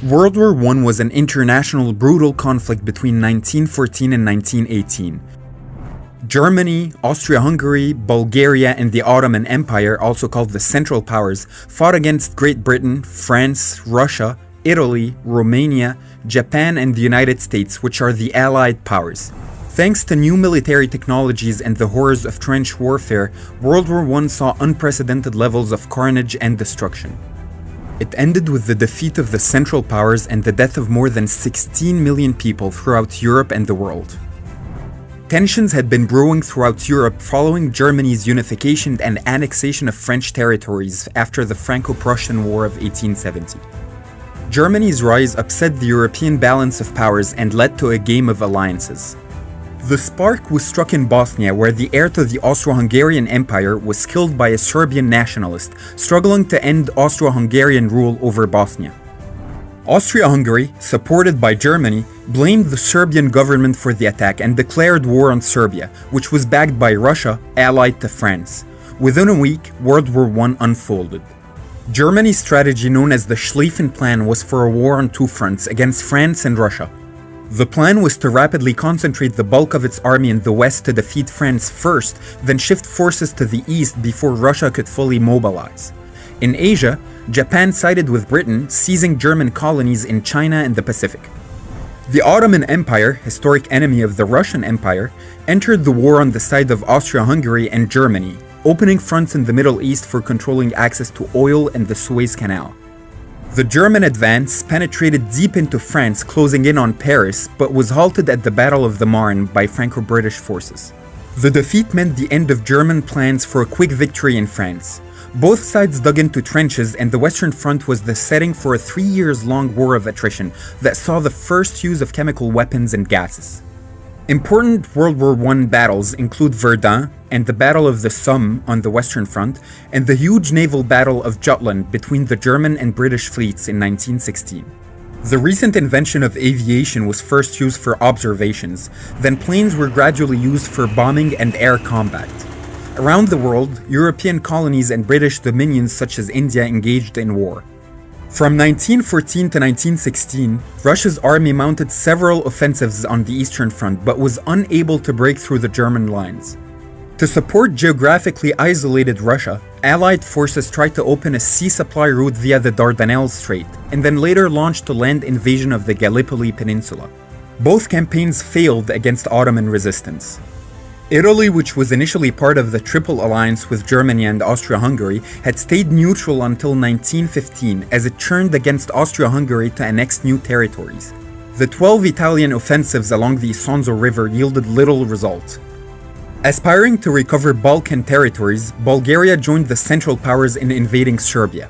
World War I was an international brutal conflict between 1914 and 1918. Germany, Austria-Hungary, Bulgaria, and the Ottoman Empire, also called the Central Powers, fought against Great Britain, France, Russia, Italy, Romania, Japan, and the United States, which are the Allied powers. Thanks to new military technologies and the horrors of trench warfare, World War I saw unprecedented levels of carnage and destruction. It ended with the defeat of the Central Powers and the death of more than 16 million people throughout Europe and the world. Tensions had been brewing throughout Europe following Germany's unification and annexation of French territories after the Franco-Prussian War of 1870. Germany's rise upset the European balance of powers and led to a game of alliances. The spark was struck in Bosnia, where the heir to the Austro-Hungarian Empire was killed by a Serbian nationalist, struggling to end Austro-Hungarian rule over Bosnia. Austria-Hungary, supported by Germany, blamed the Serbian government for the attack and declared war on Serbia, which was backed by Russia, allied to France. Within a week, World War I unfolded. Germany's strategy, known as the Schlieffen Plan, was for a war on two fronts against France and Russia. The plan was to rapidly concentrate the bulk of its army in the west to defeat France first, then shift forces to the east before Russia could fully mobilize. In Asia, Japan sided with Britain, seizing German colonies in China and the Pacific. The Ottoman Empire, historic enemy of the Russian Empire, entered the war on the side of Austria-Hungary and Germany, opening fronts in the Middle East for controlling access to oil and the Suez Canal. The German advance penetrated deep into France, closing in on Paris, but was halted at the Battle of the Marne by Franco-British forces. The defeat meant the end of German plans for a quick victory in France. Both sides dug into trenches, and the Western Front was the setting for a 3-year-long war of attrition that saw the first use of chemical weapons and gases. Important World War I battles include Verdun and the Battle of the Somme on the Western Front, and the huge naval battle of Jutland between the German and British fleets in 1916. The recent invention of aviation was first used for observations, then planes were gradually used for bombing and air combat. Around the world, European colonies and British dominions such as India engaged in war. From 1914 to 1916, Russia's army mounted several offensives on the Eastern Front but was unable to break through the German lines. To support geographically isolated Russia, Allied forces tried to open a sea supply route via the Dardanelles Strait, and then later launched a land invasion of the Gallipoli Peninsula. Both campaigns failed against Ottoman resistance. Italy, which was initially part of the Triple Alliance with Germany and Austria-Hungary, had stayed neutral until 1915 as it turned against Austria-Hungary to annex new territories. The 12 Italian offensives along the Isonzo River yielded little result. Aspiring to recover Balkan territories, Bulgaria joined the Central Powers in invading Serbia.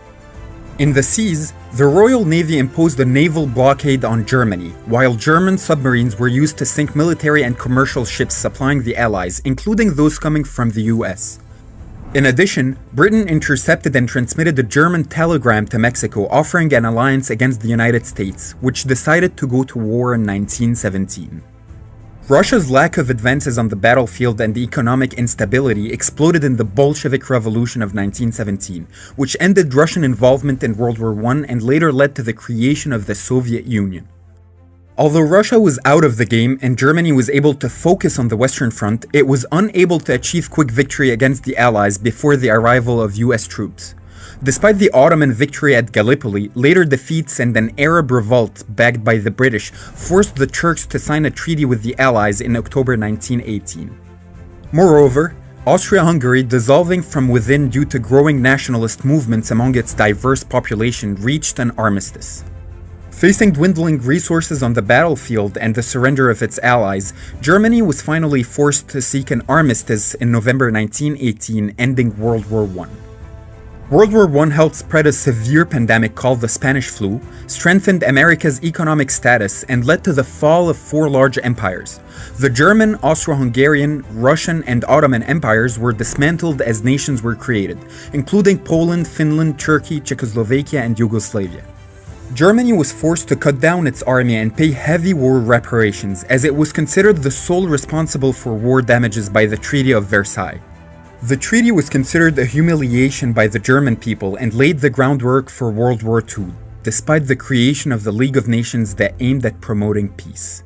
In the seas, the Royal Navy imposed a naval blockade on Germany, while German submarines were used to sink military and commercial ships supplying the Allies, including those coming from the US. In addition, Britain intercepted and transmitted a German telegram to Mexico offering an alliance against the United States, which decided to go to war in 1917. Russia's lack of advances on the battlefield and economic instability exploded in the Bolshevik Revolution of 1917, which ended Russian involvement in World War I and later led to the creation of the Soviet Union. Although Russia was out of the game and Germany was able to focus on the Western Front, it was unable to achieve quick victory against the Allies before the arrival of US troops. Despite the Ottoman victory at Gallipoli, later defeats and an Arab revolt backed by the British forced the Turks to sign a treaty with the Allies in October 1918. Moreover, Austria-Hungary, dissolving from within due to growing nationalist movements among its diverse population, reached an armistice. Facing dwindling resources on the battlefield and the surrender of its allies, Germany was finally forced to seek an armistice in November 1918, ending World War I. World War I helped spread a severe pandemic called the Spanish flu, strengthened America's economic status, and led to the fall of 4 large empires. The German, Austro-Hungarian, Russian, and Ottoman empires were dismantled as nations were created, including Poland, Finland, Turkey, Czechoslovakia, and Yugoslavia. Germany was forced to cut down its army and pay heavy war reparations, as it was considered the sole responsible for war damages by the Treaty of Versailles. The treaty was considered a humiliation by the German people and laid the groundwork for World War II. despite the creation of the League of Nations that aimed at promoting peace.